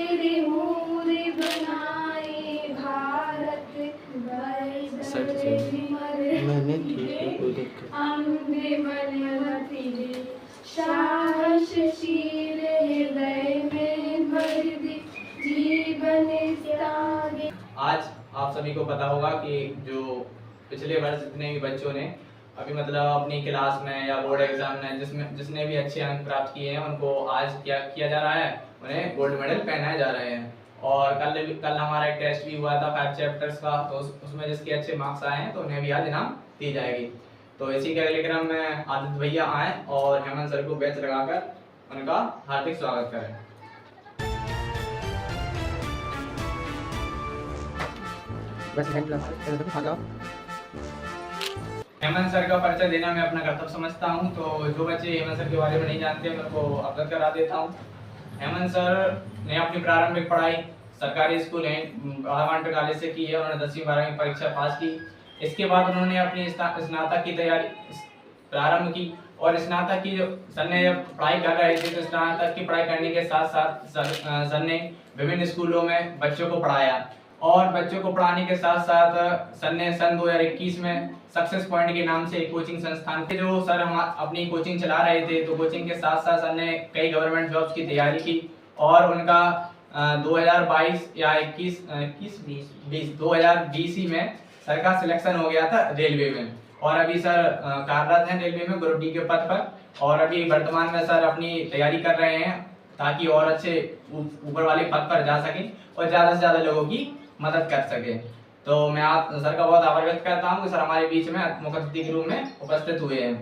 तेरे मोरे बनाए भारत मैंने कोई दिक्कत अम्बे बनवती रे साहस शील हृदय में भर दे जीवन त्यागे। आज आप सभी को पता होगा कि जो पिछले वर्ष जितने भी बच्चों ने अभी मतलब अपनी क्लास में या बोर्ड एग्जाम में जिसने भी अच्छे अंक प्राप्त किए हैं उनको आज क्या किया जा रहा है, उन्हें गोल्ड मेडल पहनाए जा रहे हैं। और कल हमारा एक टेस्ट भी हुआ था 5 चैप्टर्स का, तो उसमें जिसके अच्छे मार्क्स आए हैं तो उन्हें भी आज इनाम दी जाएगी। तो इसी के अगले क्रम में आदित्य भैया आए और हेमंत सर को बेंच लगाकर उनका हार्दिक स्वागत करें। हेमंत सर का परिचय देना मैं अपना कर्तव्य समझता हूं, तो जो बच्चे हेमंत सर के बारे में नहीं जानते मैं उनको अवगत करा देता हूं। हेमंत सर ने अपनी प्रारंभिक पढ़ाई सरकारी स्कूल कॉलेज से की है। उन्होंने 10वीं 12वीं परीक्षा पास की। इसके बाद उन्होंने अपनी स्नातक की तैयारी प्रारंभ की और स्नातक की सर ने जब पढ़ाई कर रहे थे तो स्नातक की पढ़ाई करने के साथ साथ सर ने विभिन्न स्कूलों में बच्चों को पढ़ाया और बच्चों को पढ़ाने के साथ साथ सर ने सन 2021 में सक्सेस पॉइंट के नाम से एक कोचिंग संस्थान थे। जो सर हम अपनी कोचिंग चला रहे थे तो कोचिंग के साथ साथ सर ने कई गवर्नमेंट जॉब्स की तैयारी की और उनका 2022 या 2020 ही में सर का सिलेक्शन हो गया था रेलवे में और अभी सर कार्यरत हैं रेलवे में ग्रुप डी के पद पर। और अभी वर्तमान में सर अपनी तैयारी कर रहे हैं ताकि और अच्छे ऊपर वाले पद पर जा सकें और ज़्यादा से ज़्यादा लोगों की मदद कर सके। तो मैं आप सर का बहुत आभार व्यक्त करता हूँ कि सर हमारे बीच में मुख्य अतिथि के रूप में उपस्थित हुए हैं।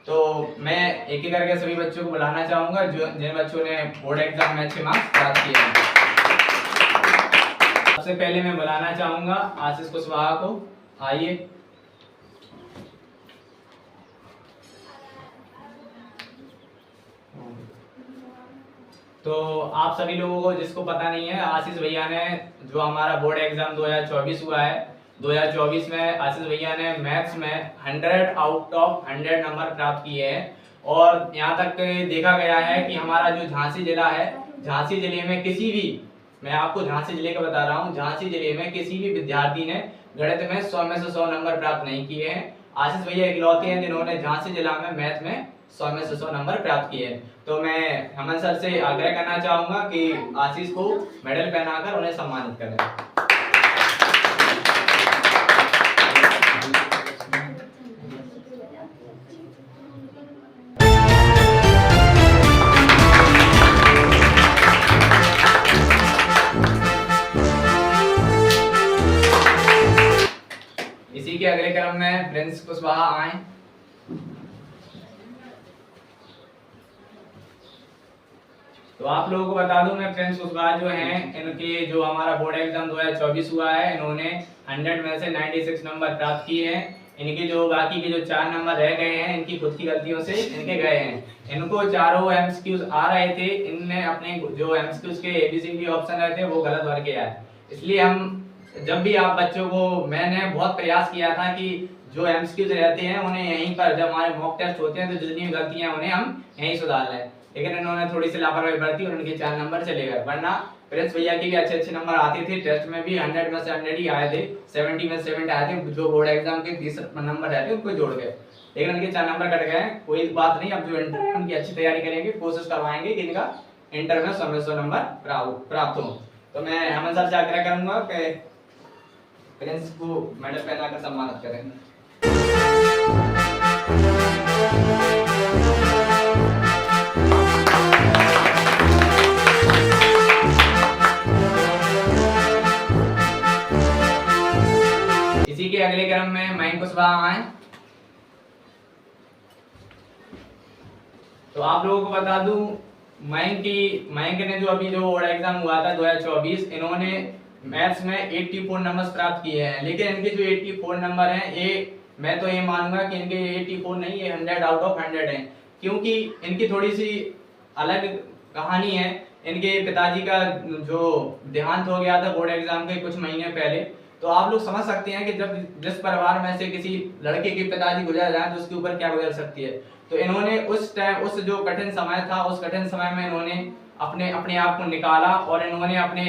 तो मैं एक एक करके सभी बच्चों को बुलाना चाहूँगा जिन बच्चों ने बोर्ड एग्जाम में अच्छे मार्क्स प्राप्त किए हैं। सबसे पहले मैं बुलाना चाहूँगा आशीष कुशवाहा को। आइए। तो आप सभी लोगों को जिसको पता नहीं है, आशीष भैया ने जो हमारा बोर्ड एग्जाम 2024 हुआ है, 2024 में आशीष भैया ने मैथ्स में 100 आउट ऑफ 100 नंबर प्राप्त किए हैं। और यहाँ तक देखा गया है कि हमारा जो झांसी जिला है, झांसी जिले में किसी भी, मैं आपको झांसी जिले का बता रहा हूँ, झांसी जिले में किसी भी विद्यार्थी ने गणित में 100 में से 100 नंबर प्राप्त नहीं किए हैं। आशीष भैया इकलौते हैं जिन्होंने झांसी जिला में मैथ में 100 में से 100 नंबर प्राप्त किए हैं। तो मैं हेमंत सर से आग्रह करना चाहूंगा कि आशीष को मेडल पहनाकर उन्हें सम्मानित करें। इसी के अगले क्रम में प्रिंस कुशवाहा आए। तो आप लोगों को बता दूं, मैं प्रिंस कुशवाहा जो हैं, इनके जो हमारा बोर्ड एग्जाम 2024 हुआ है, इन्होंने 100 में से 96 नंबर प्राप्त किए हैं। इनके जो बाकी के जो 4 नंबर रह गए हैं, इनकी खुद की गलतियों से इनके गए हैं। इनको चारों एमसीक्यूज आ रहे थे, इनने अपने जो एमसीक्यूज के एबीसीडी ऑप्शन रहे थे वो गलत भर के आए। इसलिए हम जब भी आप बच्चों को, मैंने बहुत प्रयास किया था कि जो एमसीक्यूज रहते हैं उन्हें यहीं पर, जब हमारे मॉक टेस्ट होते हैं तो जितनी गलतियां उन्हें हम यहीं सुधार लें, लेकिन इन्होंने थोड़ी सी लापरवाही बरती और उनके 4 नंबर चले गए। वरना प्रिंस भैया के भी अच्छे अच्छे नंबर आते थे, टेस्ट में भी 100 में से 100 ही आए थे, 70 में 70 आए थे। जो बोर्ड एग्जाम के 30 नंबर रहते उनको जोड़ गए, लेकिन उनके 4 नंबर कट गए। कोई बात नहीं, अब जो इंटर उनकी अच्छी तैयारी करेंगे, कोशिश करवाएंगे कि इनका इंटर में 100 में 100 नंबर प्राप्त हो। तो मैं हेमंत सर से आग्रह करूंगा कि प्रिंस को मेडल पहनाकर सम्मानित करें। इसी के अगले क्रम में मयंक कुशवाहा आए। तो आप लोगों को बता दूं, मयंक ने जो अभी जो बोर्ड एग्जाम हुआ था 2024, इन्होंने मैथ्स में 84 नंबर प्राप्त किए हैं। लेकिन इनके जो 84 नंबर हैं, ये मैं तो ये मानूंगा कि इनके 84 नहीं, ये 100 आउट ऑफ 100 हैं, क्योंकि इनकी थोड़ी सी अलग कहानी है। इनके पिताजी का जो देहांत हो गया था बोर्ड एग्जाम के कुछ महीने पहले। तो आप लोग समझ सकते हैं कि जब जिस परिवार में से किसी लड़के के पिताजी गुजर जाए तो उसके ऊपर क्या गुजर सकती है। तो इन्होंने उस टाइम, उस जो कठिन समय था, उस कठिन समय में इन्होंने अपने अपने आप को निकाला और इन्होंने अपने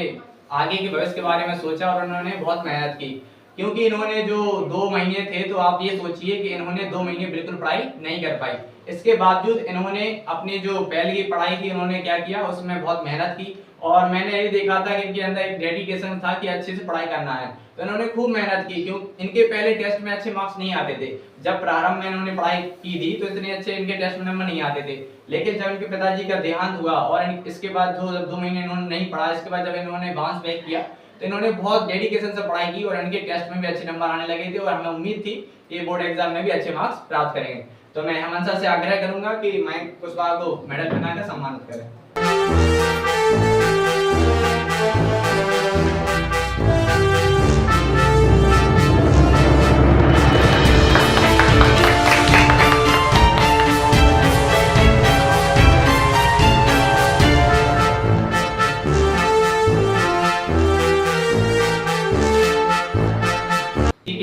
आगे के भविष्य के बारे में सोचा और इन्होंने बहुत मेहनत की। क्योंकि इन्होंने जो 2 महीने थे, तो आप ये सोचिए कि इन्होंने 2 महीने बिल्कुल पढ़ाई नहीं कर पाई। इसके बावजूद इन्होंने अपनी जो पहले की पढ़ाई थी, इन्होंने क्या किया, उसमें बहुत मेहनत की और मैंने ये देखा था कि इनके अंदर एक डेडिकेशन था कि अच्छे से पढ़ाई करना है, तो इन्होंने खूब मेहनत की। क्यों, इनके पहले टेस्ट में अच्छे मार्क्स नहीं आते थे। जब प्रारंभ में इन्होंने पढ़ाई की थी तो इतने अच्छे इनके टेस्ट में नंबर नहीं आते थे, लेकिन जब इनके पिताजी का देहांत हुआ और इसके बाद जब 2 महीने इन्होंने नहीं पढ़ा, इसके बाद जब इन्होंने बाउंस बैक किया तो इन्होंने बहुत डेडिकेशन से पढ़ाई की और इनके टेस्ट में भी अच्छे नंबर आने लगे थे और हमें उम्मीद थी कि बोर्ड एग्जाम में भी अच्छे मार्क्स प्राप्त करेंगे। तो मैं हेमंत सर से आग्रह करूंगा कि मयंक कुशवाहा को मेडल पहनाकर सम्मानित करें।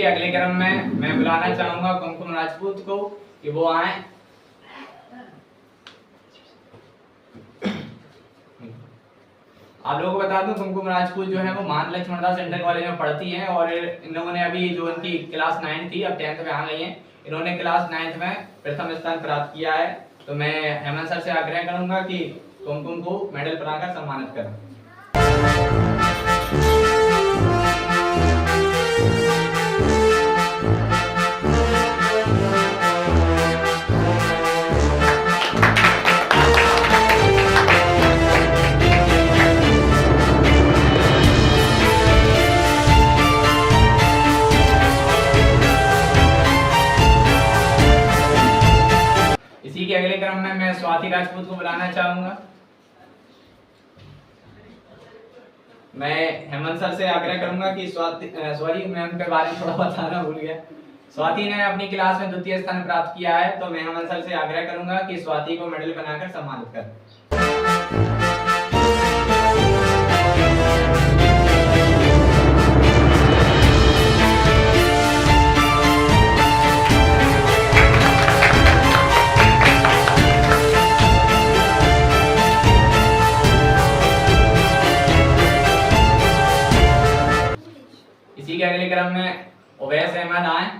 अगले क्रम में मैं बुलाना चाहूंगा कुमकुम राजपूत को कि वो आए। आप लोगों को बता दूं, कुमकुम राजपूत जो है वो मान लक्ष्मणदास इंटर कॉलेज में पढ़ती हैं और इन्होंने अभी जो इनकी क्लास 9 थी, अब 10th में आ गई हैं। इन्होंने क्लास 9th में प्रथम स्थान प्राप्त किया है। तो मैं हेमंत सर से आग्रह करूंगा कि कुमकुम को मेडल बनाकर सम्मानित करें। इसी के अगले क्रम में मैं स्वाति राजपूत को बुलाना चाहूंगा। मैं हेमंत सर से आग्रह करूंगा कि सॉरी मैं उनके बारे में थोड़ा बताना भूल गया। स्वाति ने अपनी क्लास में 2य स्थान प्राप्त किया है, तो मैं हेमंत सर से आग्रह करूंगा कि स्वाति को मेडल बनाकर सम्मानित करें। इसी के अगले क्रम में उवैस अहमद आए।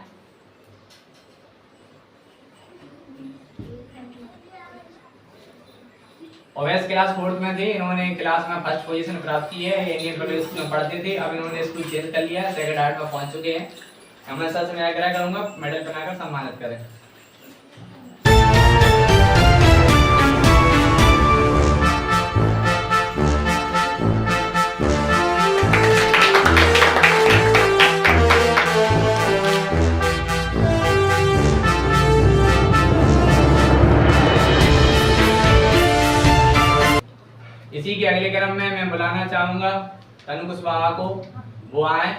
उवैस क्लास 4th में थे। इन्होंने क्लास में फर्स्ट पोजीशन प्राप्त की है। इंडियन पब्लिक स्कूल में पढ़ते थे, अब इन्होंने स्कूल चेंज कर लिया है, सेकंड हार्ट में पहुंच चुके हैं। हेमंत सर से मैं आग्रह करूंगा मेडल बनाकर सम्मानित करें। इसी के अगले क्रम में मैं बुलाना चाहूंगा तनु कुशवाहा को, वो आए।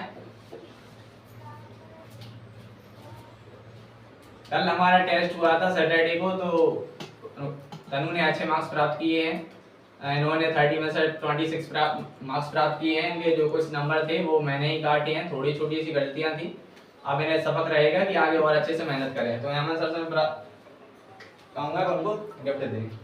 कल हमारा टेस्ट हुआ था सैटरडे को, तो तनु ने अच्छे मार्क्स प्राप्त किए हैं। इन्होंने 30 में से 26 मार्क्स प्राप्त किए हैं। इनके जो कुछ नंबर थे वो मैंने ही काटे हैं, थोड़ी छोटी सी गलतियां थी। अब इन्हें सबक रहेगा कि आगे और अच्छे से मेहनत करें। तो हेमंत सर से मैं कहूंगा उनको गिफ्ट दें।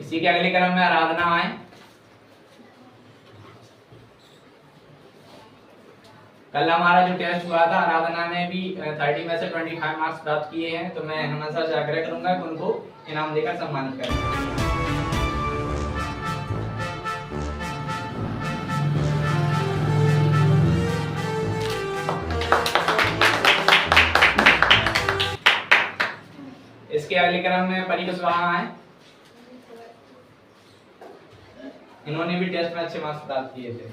इसी के अगले क्रम में आराधना आए। कल हमारा जो टेस्ट हुआ था, आराधना ने भी 30 में से 25 मार्क्स प्राप्त किए हैं। तो मैं हेमंत सर से आग्रह करूंगा कि उनको इनाम देकर सम्मानित करें। इसके अगले क्रम में परी कुशवाहा आए। इन्होंने भी टेस्ट में अच्छे मार्क्स प्राप्त किए थे।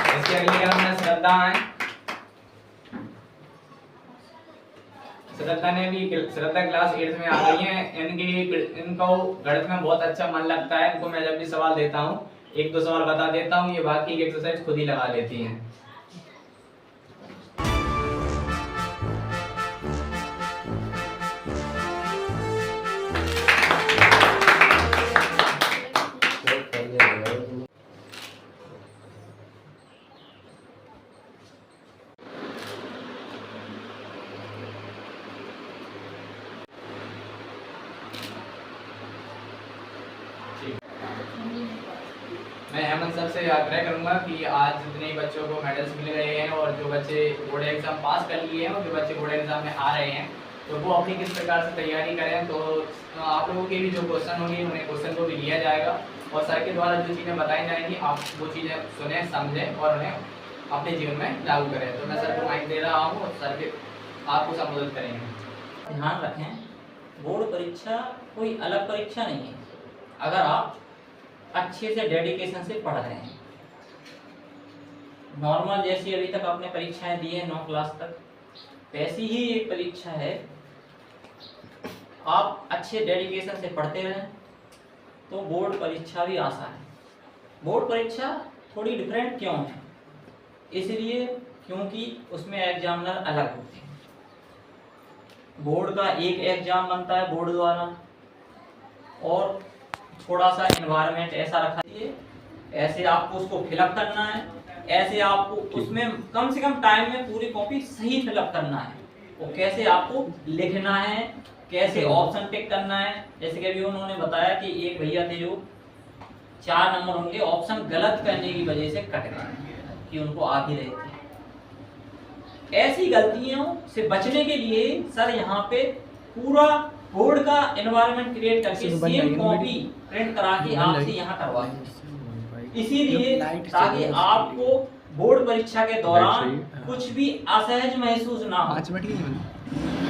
इसके अगले क्रम में श्रद्धा आए। श्रद्धा ने भी श्रद्धा क्लास 8th में आ गई है। इनको गणित में बहुत अच्छा मन लगता है। इनको मैं जब भी सवाल देता हूँ, 1-2 सवाल बता देता हूँ, ये बाकी की एक्सरसाइज खुद ही लगा लेती हैं। सबसे आग्रह करूंगा कि आज जितने बच्चों को मेडल्स मिल रहे हैं और जो बच्चे बोर्ड एग्जाम पास कर लिए हैं और जो बच्चे बोर्ड एग्जाम में आ रहे हैं तो वो अपनी किस प्रकार से तैयारी करें। तो आप लोगों के भी जो क्वेश्चन होंगे उन्हें क्वेश्चन को भी लिया जाएगा और सर के द्वारा जो चीज़ें बताई जाएंगी आप वो चीज़ें सुने, समझें और उन्हें अपने जीवन में लागू करें। तो मैं सर को माइक दे रहा हूँ और सर के आपको संबोधित करेंगे। ध्यान रखें, बोर्ड परीक्षा कोई अलग परीक्षा नहीं है। अगर आप अच्छे से डेडिकेशन से पढ़ रहे हैं, नॉर्मल जैसी अभी तक आपने परीक्षाएं दी है 9 क्लास तक, वैसी ही एक परीक्षा है। आप अच्छे डेडिकेशन से पढ़ते रहें तो बोर्ड परीक्षा भी आसान है। बोर्ड परीक्षा थोड़ी डिफरेंट क्यों है? इसलिए क्योंकि उसमें एग्जामिनर अलग होते हैं। बोर्ड का एक एग्जाम बनता है बोर्ड द्वारा और थोड़ा सा एनवायरनमेंट ऐसा रखा है, ऐसे आपको उसको फिलअप करना है, ऐसे आपको उसमें कम से कम टाइम में पूरी कॉपी सही फिलअप करना है और कैसे आपको लिखना है, कैसे ऑप्शन टिक करना है। जैसे कि अभी उन्होंने बताया कि एक भैया थे जो 4 नंबर उनके ऑप्शन गलत करने की वजह से कट गए कि उनको आ भी रहे थे। ऐसी गलतियों से बचने के लिए सर यहाँ पे पूरा बोर्ड का एनवायरनमेंट क्रिएट करके सेम कॉपी प्रिंट करा के आपसे यहाँ करवाएंगे। इसीलिए ताकि आपको बोर्ड परीक्षा के दौरान कुछ भी असहज महसूस ना हो,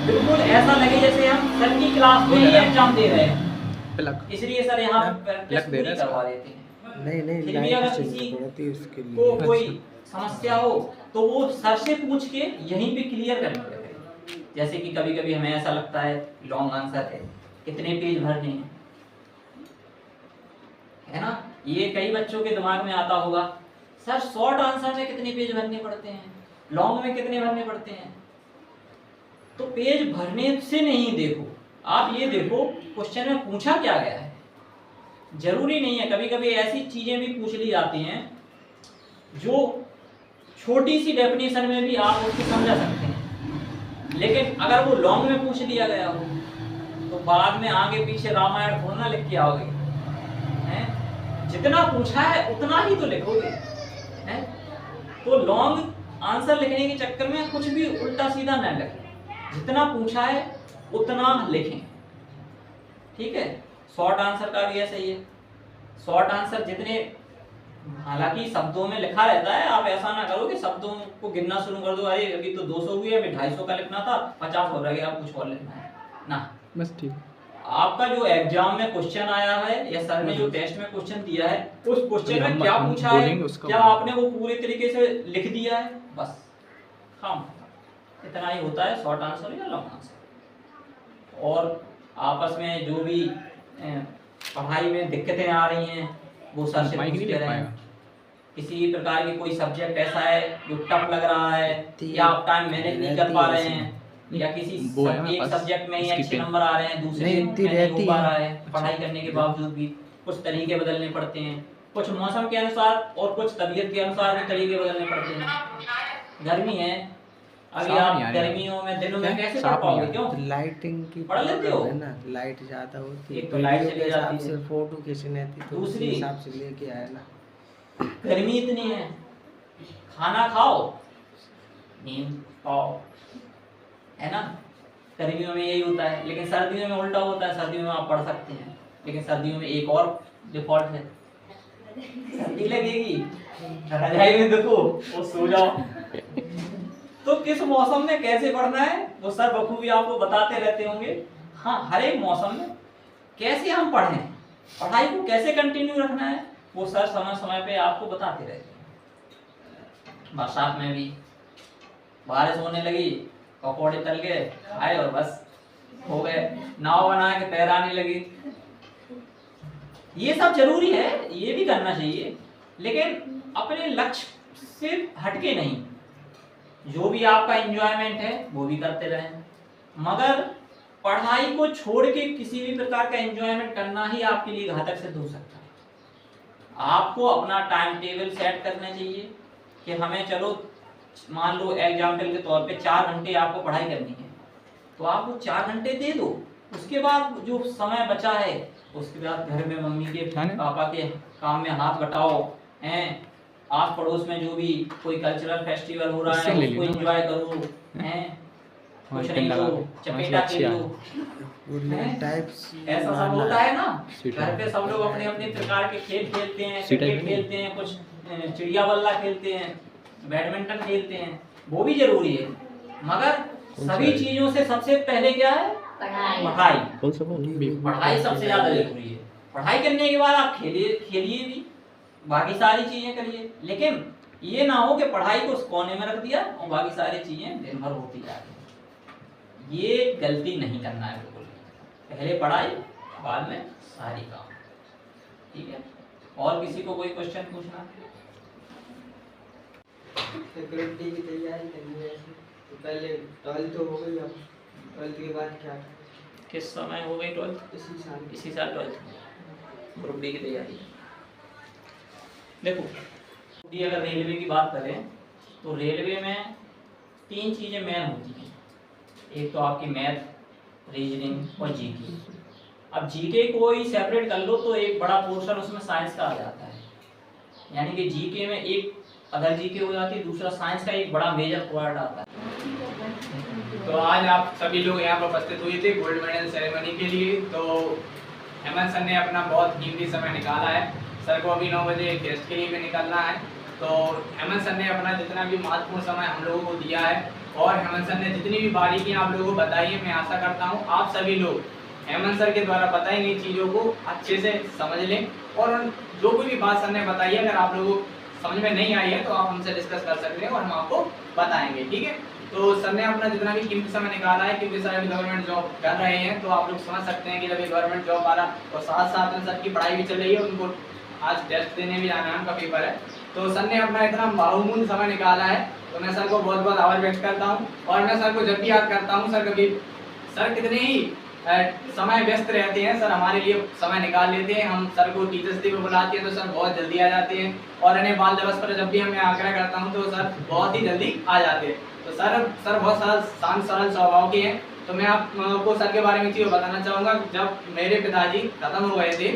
बिल्कुल ऐसा लगे जैसे हम सर की क्लास में ही एग्जाम दे रहे हैं। इसलिए सर यहाँ प्रैक्टिस पूरी करवा देते हैं। नहीं फिर भी अगर किसी को कोई समस्या हो तो वो सर से पूछ के यहीं पे क्लियर कर लेते हैं। जैसे कि कभी कभी हमें ऐसा लगता है लॉन्ग आंसर है, कितने पेज भरने हैं, है ना? ये कई बच्चों के दिमाग में आता होगा, सर शॉर्ट आंसर में कितने पेज भरने पड़ते हैं, लॉन्ग में कितने भरने पड़ते हैं। तो पेज भरने से नहीं, देखो आप ये देखो क्वेश्चन में पूछा क्या गया है। जरूरी नहीं है, कभी कभी ऐसी चीजें भी पूछ ली जाती हैं जो छोटी सी डेफिनेशन में भी आप उसको समझा सकते हैं, लेकिन अगर वो लॉन्ग में पूछ लिया गया हो तो बाद में आगे पीछे रामायण थोड़ा ना लिख के आओगे, हैं? जितना पूछा है उतना ही तो लिखोगे, हैं? तो लॉन्ग आंसर लिखने के चक्कर में कुछ भी उल्टा सीधा न लिखें, जितना पूछा है उतना लिखें, ठीक है? शॉर्ट आंसर का भी ऐसा ही है। शॉर्ट आंसर जितने, हालांकि शब्दों में लिखा रहता है, आप ऐसा ना करो कि शब्दों को गिनना शुरू कर दो, अरे अभी तो 200 हुए, अभी 250 का लिखना था, 50 हो रहा है, आप कुछ और लिखना है ना, बस ठीक। आपका जो एग्जाम में क्वेश्चन आया है या सर ने जो टेस्ट में क्वेश्चन दिया है उस क्वेश्चन में क्या पूछा है, क्या आपने वो पूरे तरीके से लिख दिया है, बस हम इतना ही होता है शॉर्ट आंसर या लॉन्ग आंसर। और आपस में जो भी पढ़ाई में दिक्कतें आ रही हैं वो सर से पूछते रहें। किसी प्रकार की कोई सब्जेक्ट ऐसा है जो टफ लग रहा है या आप टाइम मैनेज नहीं कर पा रहे हैं या किसी एक सब्जेक्ट में ही अच्छे नंबर आ रहे हैं, दूसरे में नहीं हो पा रहा है, पढ़ाई करने के बावजूद भी कुछ तरीके बदलने पड़ते हैं, कुछ मौसम के अनुसार और कुछ तबीयत के अनुसार भी तरीके बदलने पड़ते हैं। गर्मी है, अभी आप गर्मियों में दिनों में कैसे पढ़ पाओगे? क्यों? लाइटिंग की पढ़ लेते हो ना, लाइट ज्यादा होती है, एक तो लाइट चली जाती है, फोटो खींचनी थी तो दूसरी हिसाब से लेके आया ना, गर्मी इतनी है, खाना खाओ नींद पाओ, है ना? गर्मियों में यही होता है, लेकिन सर्दियों में उल्टा होता है। सर्दियों में आप पढ़ सकते हैं, लेकिन सर्दियों में एक और डिफॉल्ट है, सर्दी लगेगी, रजाई में देखो वो सो जाओ। तो किस मौसम में कैसे पढ़ना है वो सर बखूबी आपको बताते रहते होंगे। हाँ, हर एक मौसम में कैसे हम पढ़ें, पढ़ाई को कैसे कंटिन्यू रखना है वो सर समय समय पे आपको बताते रहते हैं। बरसात में भी बारिश होने लगी, पकौड़े तल के खाए और बस हो गए, नाव बना के तैराने लगी। ये सब जरूरी है, ये भी करना चाहिए, लेकिन अपने लक्ष्य से हटके नहीं। जो भी आपका एंजॉयमेंट है वो भी करते रहें, मगर पढ़ाई को छोड़ के किसी भी प्रकार का एंजॉयमेंट करना ही आपके लिए घातक सिद्ध हो सकता है। आपको अपना टाइम टेबल सेट करना चाहिए कि हमें, चलो मान लो एग्जाम्पल के तौर पे 4 घंटे आपको पढ़ाई करनी है, तो आप वो 4 घंटे दे दो। उसके बाद जो समय बचा है उसके बाद घर में मम्मी के पापा के काम में हाथ बटाओ, हैं, आस पड़ोस में जो भी कोई कल्चरल फेस्टिवल हो रहा है उसको एंजॉय करो, हैं, कुछ नहीं तो चपेटा खेल लो, वुडलैंड टाइप्स ऐसा सब होता है ना। घर पे सब लोग अपने अपने प्रकार के खेल खेलते हैं, क्रिकेट खेलते हैं, कुछ चिड़िया बल्ला खेलते हैं, बैडमिंटन खेलते हैं, वो भी जरूरी है, मगर सभी चीजों से सबसे पहले क्या है? पढ़ाई। पढ़ाई सबसे ज्यादा जरूरी है। पढ़ाई करने के बाद आप खेलिए भी, बाकी सारी चीजें करिए, लेकिन ये ना हो कि पढ़ाई को कोने में रख दिया और बाकी सारी चीजें दिन भर होती जा रही। ये गलती नहीं करना है बिल्कुल। पहले पढ़ाई, बाद में सारी काम। ठीक है, और किसी को कोई क्वेश्चन पूछना? सिक्योरिटी की तैयारी करनी है तो पहले 12th तो हो गई, अब 12th के बाद क्या? किस समय हो गई 12th? इसी साल 12th। ग्रुप डी की तैयारी। देखो, डी अगर रेलवे की बात करें तो रेलवे में 3 चीजें मेन होती हैं। एक तो आपकी मैथ, रीजनिंग और जीके। अब जीके को ही सेपरेट कर लो तो एक बड़ा पोर्शन उसमें साइंस का आ जाता है, यानी कि जीके में एक अगर जीके हो जाती है, दूसरा साइंस का एक बड़ा मेजर पार्ट आता है। तो आज आप सभी लोग यहाँ पर उपस्थित हुए थे गोल्ड मेडल सेरेमनी के लिए। तो हेमंत सर ने अपना बहुत कीमती समय निकाला है। सर को अभी 9 बजे टेस्ट के लिए भी निकलना है, तो हेमंत सर ने अपना जितना भी महत्वपूर्ण समय हम लोगों को दिया है और हेमंत सर ने जितनी भी बारीकियाँ आप लोगों को बताई है, मैं आशा करता हूँ आप सभी लोग हेमंत सर के द्वारा बताई गई चीज़ों को अच्छे से समझ लें और जो कोई भी बात सर ने बताई है अगर आप लोगों को समझ में नहीं आई है तो आप हमसे डिस्कस कर सकते हैं और हम आपको बताएंगे। ठीक है, तो सर ने अपना जितना भी कीमती समय निकाला है, क्योंकि सर अभी गवर्नमेंट जॉब कर रहे हैं, तो आप लोग समझ सकते हैं कि जब ये गवर्नमेंट जॉब वाला और साथ साथ में सर की पढ़ाई भी चल रही है, उनको आज टेस्ट देने भी जाना है, उनका पेपर है, तो सर ने अपना इतना बहुमूल्य समय निकाला है, तो मैं सर को बहुत बहुत आभार व्यक्त करता हूँ। और मैं सर को जब भी याद करता हूँ, सर कभी सर कितने ही समय व्यस्त रहते हैं, सर हमारे लिए समय निकाल लेते हैं। हम सर को टीचर्स डे पे बुलाते हैं तो सर बहुत जल्दी आ जाते हैं, और इन्हें बाल दिवस पर जब भी मैं आग्रह करता हूं तो सर बहुत ही जल्दी आ जाते हैं। तो सर बहुत शांत सरल स्वभाव के हैं। तो मैं आपको सर के बारे में चीज़ बताना चाहूँगा। जब मेरे पिताजी खत्म हो गए थे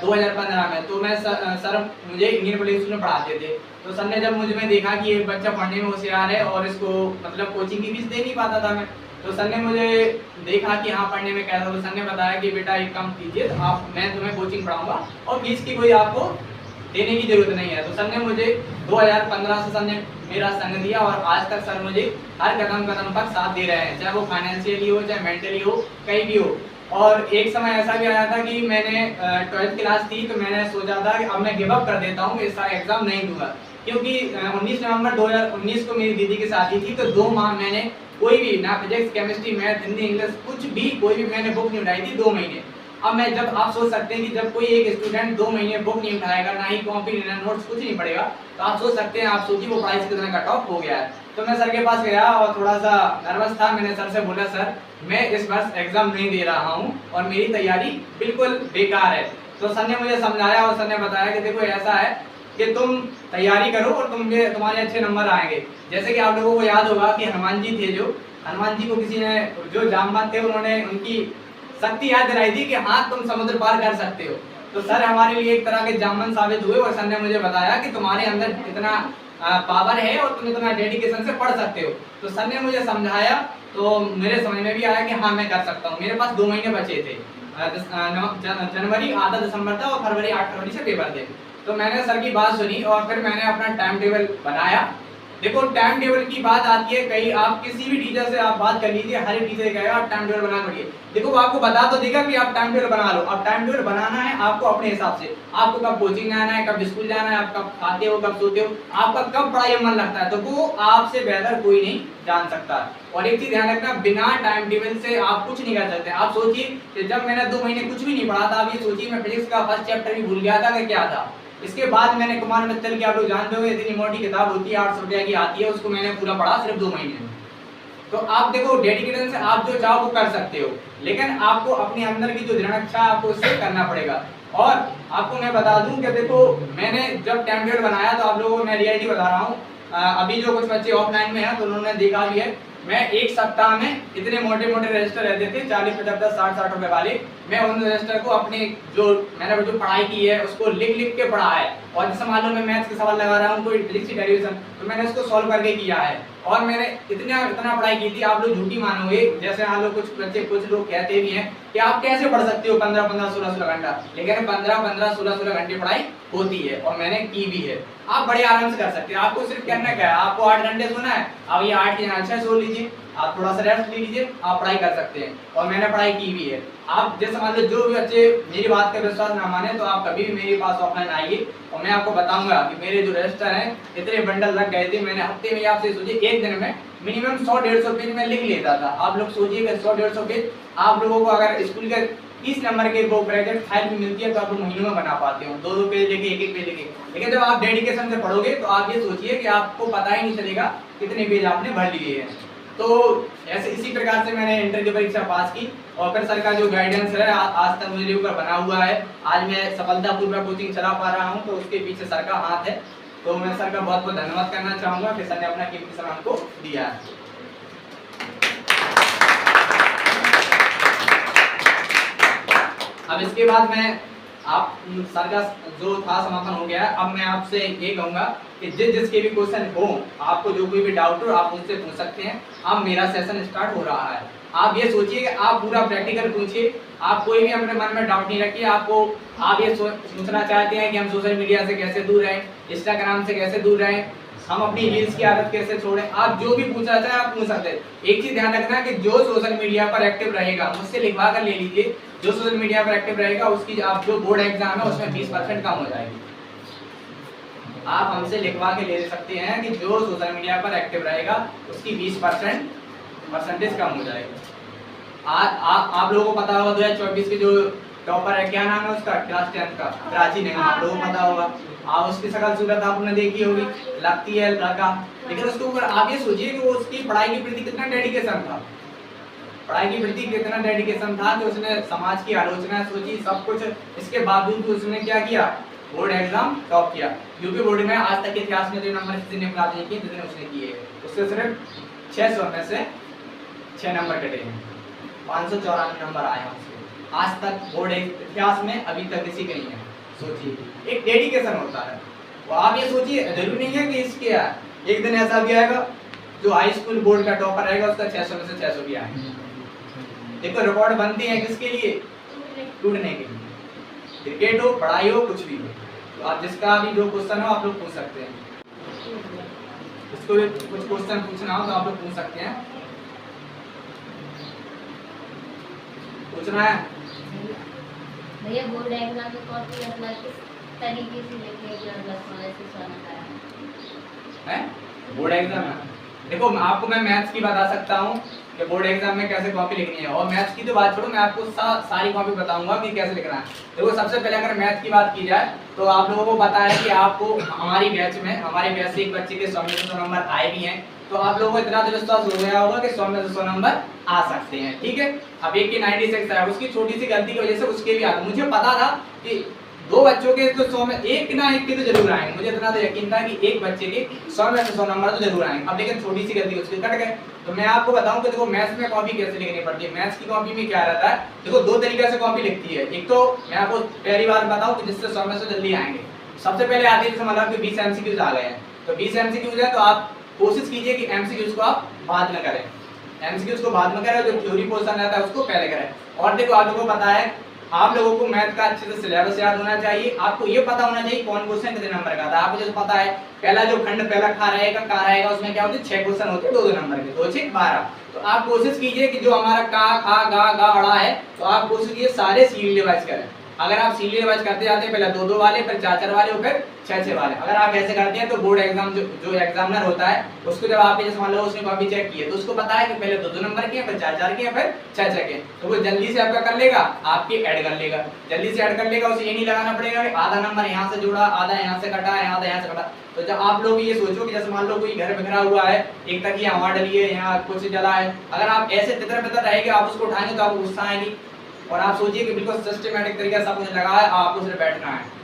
2015 में, तो मैं सर मुझे इंडियन पब्लिक स्कूल में पढ़ाते थे। तो सर ने जब मुझ में देखा कि एक बच्चा पढ़ने में होशियार है और इसको मतलब कोचिंग की फीस दे नहीं पाता था मैं, तो सर ने मुझे देखा कि हाँ पढ़ने में कैसा, तो सर ने बताया कि बेटा एक काम कीजिए, मैं तुम्हें कोचिंग पढ़ाऊंगा और फीस की कोई आपको देने की जरूरत नहीं है। तो सर ने मुझे 2015 से सर ने मेरा संग दिया और आज तक सर मुझे हर कदम कदम पर साथ दे रहे हैं, चाहे वो फाइनेंशियली हो, चाहे मेंटली हो, कहीं भी हो। और एक समय ऐसा भी आया था कि मैंने 12th क्लास थी, तो मैंने सोचा था कि अब मैं गिव अप कर देता हूँ, इस साल एग्जाम नहीं दूंगा, क्योंकि 19 नवंबर 2019 को मेरी दीदी की शादी थी। तो 2 माह मैंने कोई भी ना physics, chemistry, math, Hindi, English कुछ भी कोई भी मैंने बुक नहीं उठाई थी 2 महीने। अब मैं जब आप सोच सकते हैं कि जब कोई एक स्टूडेंट 2 महीने बुक नहीं उठाएगा, ना ही कॉपी लेना, नोट्स कुछ नहीं पड़ेगा, तो आप सोच सकते हैं, आप सोचिए वो पढ़ाई से कितना कट ऑफ हो गया है। तो मैं सर के पास गया और थोड़ा सा नर्वस था। मैंने सर से बोला, सर मैं इस वर्ष एग्जाम नहीं दे रहा हूँ और मेरी तैयारी बिल्कुल बेकार है। तो सर ने मुझे समझाया और सर ने बताया कि देखो ऐसा है कि तुम तैयारी करो और तुम्हारे अच्छे नंबर आएंगे। जैसे कि आप लोगों को याद होगा कि हनुमान जी थे, जो हनुमान जी को किसी ने, जो जामवंत थे, उन्होंने उनकी शक्ति याद दिलाई थी कि हाँ तुम समुद्र पार कर सकते हो। तो सर हमारे लिए एक तरह के जामवंत साबित हुए और सर ने मुझे बताया कि तुम्हारे अंदर इतना पावर है और तुम इतना डेडिकेशन से पढ़ सकते हो। तो सर ने मुझे समझाया तो मेरे समझ में भी आया कि हाँ मैं कर सकता हूँ। मेरे पास 2 महीने बचे थे, जनवरी आधा दिसंबर था और फरवरी 8 फरवरी से पेपर थे। तो मैंने सर की बात सुनी और फिर मैंने अपना टाइम टेबल बनाया। देखो टाइम टेबल की बात आती है, कहीं आप किसी भी टीचर से आप बात कर लीजिए, हर एक टीचर कहेगा आप टाइम टेबल बना पड़िए। देखो वो आपको बता तो देगा कि आप टाइम टेबल बना लो। अब टाइम टेबल बनाना है आपको अपने हिसाब से, आपको कब कोचिंग आना है, कब स्कूल जाना है, आप कब खाते हो, कब सोते हो, आपका कब पढ़ाई में मन लगता है, तो वो आपसे बेहतर कोई नहीं जान सकता। और एक चीज ध्यान रखना, बिना टाइम टेबल से आप कुछ नहीं कर सकते। आप सोचिए कि जब मैंने 2 महीने कुछ भी नहीं पढ़ा था, आप ये सोचिए मैं फिजिक्स का फर्स्ट चैप्टर भी भूल गया था कि क्या था। इसके बाद मैंने कुमार मित्तल की, आप लोग जानते होंगे, इतनी मोटी किताब होती है 800 रुपये की आती है, उसको मैंने पूरा पढ़ा सिर्फ 2 महीने में। तो आप देखो डेडिकेशन से आप जो चाहो वो कर सकते हो, लेकिन आपको अपने अंदर की जो दृढ़ इच्छा आपको उससे करना पड़ेगा। और आपको मैं बता दूं कि देखो मैंने जब टाइम टेबल बनाया तो आप लोगों को मैं रियलिटी बता रहा हूँ, अभी जो कुछ बच्चे ऑफलाइन में हैं तो उन्होंने देखा भी है। मैं एक सप्ताह में इतने मोटे मोटे रजिस्टर रहते थे 40, 50, 60 रुपए वाले, मैं उन रजिस्टर को अपने जो मैंने जो पढ़ाई की है उसको लिख लिख के पढ़ा है। और जैसे मान लो मैं मैथ्स के सवाल लगा रहा हूँ कोई फिजिक्स की डेरिवेशन, तो मैंने उसको सॉल्व करके किया है। और मैंने इतना पढ़ाई की थी, आप लोग झूठी मानोगे, जैसे मान लो कुछ बच्चे कुछ लोग कहते भी हैं कि आप कैसे पढ़ सकते हो 15-15, 16-16 घंटा, लेकिन 15-15, 16-16 घंटे पढ़ाई होती है और मैंने की भी है। आप बड़े आराम से कर सकते हैं। आपको सिर्फ करना क्या है, आपको 8 घंटे सोना है, अब ये 8 के 6 सो लीजिए, आप थोड़ा सा रेस्ट ले लीजिए, आप पढ़ाई कर सकते हैं। और मैंने पढ़ाई की भी है। आप जैसे मान लो जो भी बच्चे मेरी बात का विश्वास ना माने तो आप कभी भी मेरे पास ऑफलाइन आइए और मैं आपको बताऊंगा कि मेरे जो रजिस्टर हैं इतने बंडल लग गए थे। मैंने हफ्ते में, आपसे सोचिए एक दिन में मिनिमम 100-150 पेज में लिख लेता था। आप लोग सोचिए 100-150 पेज आप लोगों को अगर स्कूल के 30 नंबर के वो प्रोजेक्ट फाइल भी मिलती है तो आप लोग महीनों में बना पाते हो, 2-2 पेज लेके, 1-1 पेज लेके। लेकिन जब आप डेडिकेशन से पढ़ोगे तो आप ये सोचिए कि आपको पता ही नहीं चलेगा कितने पेज आपने भर लिए हैं। तो ऐसे इसी प्रकार से मैंने इंटर की परीक्षा पास की और फिर सर का जो गाइडेंस है आज तक मेरे ऊपर बना हुआ है। आज मैं सफलतापूर्वक कोचिंग चला पा रहा हूँ, तो उसके पीछे सर का हाथ है। तो मैं सर का बहुत बहुत धन्यवाद करना चाहूँगा कि सर ने अपना कीमती समय हमको दिया है। अब इसके बाद मैं आप सर का जो था समापन हो गया। अब मैं आपसे ये कहूँगा कि जिसके भी क्वेश्चन हो, आपको जो कोई भी डाउट हो आप मुझसे पूछ सकते हैं। अब मेरा सेशन स्टार्ट हो रहा है। आप ये सोचिए कि आप पूरा प्रैक्टिकल पूछिए, आप कोई भी अपने मन में डाउट नहीं रखिए। आप ये पूछना चाहते हैं कि हम सोशल मीडिया से कैसे दूर रहें, इंस्टाग्राम से कैसे दूर रहें, हम अपनी रील्स की आदत कैसे छोड़ें, आप जो भी पूछना चाहें आप पूछ सकते हैं। एक चीज ध्यान रखना कि जो सोशल मीडिया पर एक्टिव रहेगा, मुझसे लिखवा कर ले लीजिए, जो सोशल मीडिया पर एक्टिव रहेगा उसकी आप जो बोर्ड एग्जाम है उसमें 20% कम हो जाएगी। आप हमसे लिखवा के ले सकते हैं कि जो सोशल मीडिया पर एक्टिव रहेगा उसकी 20% परसेंटेज कम हो जाएगी। आप लोगों को पता होगा 2024 के जो टॉपर है, क्या नाम है उसका, क्लास 10 का, प्राची नेम, आप लोगों को पता होगा। आप उसकी शकल सूरत आपने देखी होगी, लगती है लड़का, लेकिन उसके ऊपर आप ये सोचिए कि वो उसकी पढ़ाई के प्रति कितना डेडिकेशन था, पढ़ाई के प्रति कितना डेडिकेशन था कि उसने समाज की आलोचना सोची, सब कुछ। इसके बावजूद उसने क्या किया, बोर्ड एग्जाम टॉप किया। यूपी बोर्ड में आज तक के इतिहास में जो नंबर किसी ने प्राप्त नहीं किए जितने उसने किए, उससे सिर्फ 600 में से 6 नंबर कटे हैं, 594 नंबर आए हैं उसके। आज तक बोर्ड इतिहास में अभी तक किसी के नहीं है। सोचिए, एक डेडिकेशन होता है। वो आप ये सोचिए, जरूरी नहीं है कि इसके एक दिन ऐसा भी आएगा जो हाई स्कूल बोर्ड का टॉपर रहेगा उसका 600 में से 600 भी आएंगे। देखो रिकॉर्ड बनते हैं किसके लिए, टूटने के लिए। क्रिकेट हो, पढ़ाई हो, कुछ भी हो, तो आप जिसका भी जो क्वेश्चन हो आप लोग पूछ सकते हैं। इसको भी कुछ क्वेश्चन पूछना हो तो आप लोग पूछ सकते हैं। पूछना है भैया, बोर्ड एग्जाम की कॉपी अपना किस तरीके से लेके है? बोर्ड एग्जाम है, देखो आपको मैं मैथ्स की बता सकता हूँ कि बोर्ड एग्जाम में कैसे कॉपी लिखनी है, और मैथ्स की तो बात छोड़ो, मैं आपको सारी कॉपी बताऊंगा कि कैसे लिखना है। देखो सबसे पहले अगर मैथ्स की बात की जाए तो आप लोगों को पता है कि आपको हमारे बैच से एक बच्चे के 100 में से 100 नंबर आए भी हैं, तो आप लोगों को इतना तो विश्वास हो गया होगा कि 100 में से 100 नंबर आ सकते हैं। ठीक है, अब एक की 96 है, उसकी छोटी सी गलती की वजह से उसके भी आ, मुझे पता था कि 2 बच्चों के तो 100 में एक ना एक के तो जरूर आएंगे, मुझे इतना तो यकीन था कि एक बच्चे के 100 में से 100 नंबर तो जरूर आएंगे। अब लेकिन छोटी सी गलती उसके कट गए। तो मैं आपको बताऊं कि देखो मैथ्स में कॉपी कैसे लिखनी पड़ती है। मैथ्स की कॉपी में क्या रहता है, देखो 2 तरीके से कॉपी लिखती है। एक तो मैं आपको पहली बार बताऊं कि जिससे 100 में से जल्दी आएंगे, सबसे पहले आती है जैसे मतलब कि 20 MCQs आ गए हैं, तो 20 MCQs है तो आप कोशिश कीजिए कि MCQs को आप बाद में करें, MCQs को बाद में करें, जो थ्योरी पोर्शन रहता है उसको पहले करें। और देखो आप लोगों को पता है, आप लोगों को मैथ का अच्छे से सिलेबस याद होना चाहिए, आपको ये पता होना चाहिए कौन क्वेश्चन कितने नंबर का था। आपको जैसे पता है पहला जो खंड पहला खा रहेगा उसमें क्या होते हैं 6 क्वेश्चन होते हैं 2-2 नंबर के, 2 6 12। तो आप कोशिश कीजिए कि जो हमारा का खा गा गा अड़ा है, तो आप कोशिश कीजिए सारे सीरियल वाइज करें। अगर आप सीरियल वाइज करते जाते हैं, पहले 2-2 वाले, फिर 4-4 वाले और फिर 6-6 वाले, अगर आप ऐसे करते हैं तो बोर्ड एग्जाम जो एग्जामिनर होता है उसको जब आप जैसे मान लो उसने कॉपी चेक की है तो उसको पता है कि पहले 2-2 नंबर के, फिर 4-4 के, फिर 6-6 के, तो वो जल्दी से आपका कर लेगा, आपकी ऐड कर लेगा, जल्दी से ऐड कर लेगा। उसे ये नहीं लगाना पड़ेगा कि आधा नंबर यहाँ से जुड़ा, आधा यहाँ से कटा, आधा यहाँ से कटा। तो जब आप लोग ये सोचो कि जैसे मान लो कोई घर बिखरा हुआ है, एक तकिया वहाँ डली है, यहाँ कुछ जला है, अगर आप ऐसे तितर-बितर रहेंगे आप उसको उठाएंगे तो आपको गुस्सा आएगी। और आप सोचिए कि बिल्कुल सिस्टमैटिक तरीके से सब कुछ लगा है, आपको सिर्फ बैठना है।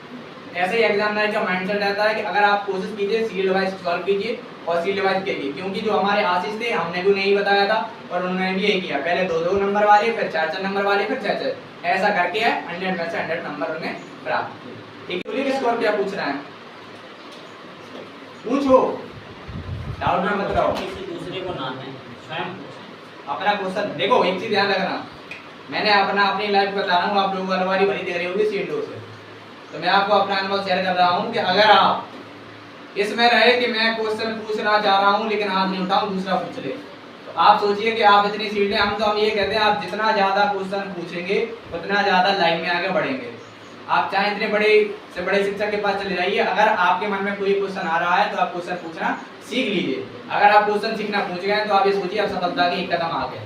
ऐसे ही एग्जामिनर का माइंडसेट रहता है कि अगर आप कोशिश कीजिए सीरियल वाइज सॉल्व कीजिए, और सीट डिवाइस के लिए, क्योंकि जो हमारे आशीष थे हमने भी नहीं बताया था और उन्होंने भी यही किया, पहले 2-2 नंबर वाले, फिर 4-4 नंबर वाले, फिर 6-6, ऐसा करके 100 में से 100 नंबर उन्हें प्राप्त किए। ठीक है, बोलिए स्कोर क्या पूछ रहा है, पूछो, डाउट में मत रहो, किसी दूसरे को ना दें, स्वयं पूछें। अपना क्वेश्चन देखो। एक चीज ध्यान रखना, मैंने अपनी लाइफ बता रहा हूँ, आप लोगों को अलमारी भरी दे रही होगी सीटों से, तो मैं आपको अपना अनुभव शेयर कर रहा हूँ कि अगर आप इसमें रहे कि मैं क्वेश्चन पूछना चाह रहा हूँ लेकिन हाथ नहीं उठाऊं, दूसरा पूछ ले, तो आप सोचिए कि आप इतनी सीटें, हम ये कहते हैं आप जितना ज्यादा क्वेश्चन पूछेंगे उतना ज्यादा लाइन में आगे बढ़ेंगे। आप चाहे इतने बड़े से बड़े शिक्षक के पास चले जाइए, अगर आपके मन में कोई क्वेश्चन आ रहा है तो आप क्वेश्चन पूछना सीख लीजिए। अगर आप क्वेश्चन सीखना पूछ गए तो आप ये सोचिए आप सफलता के एक कदम आगे।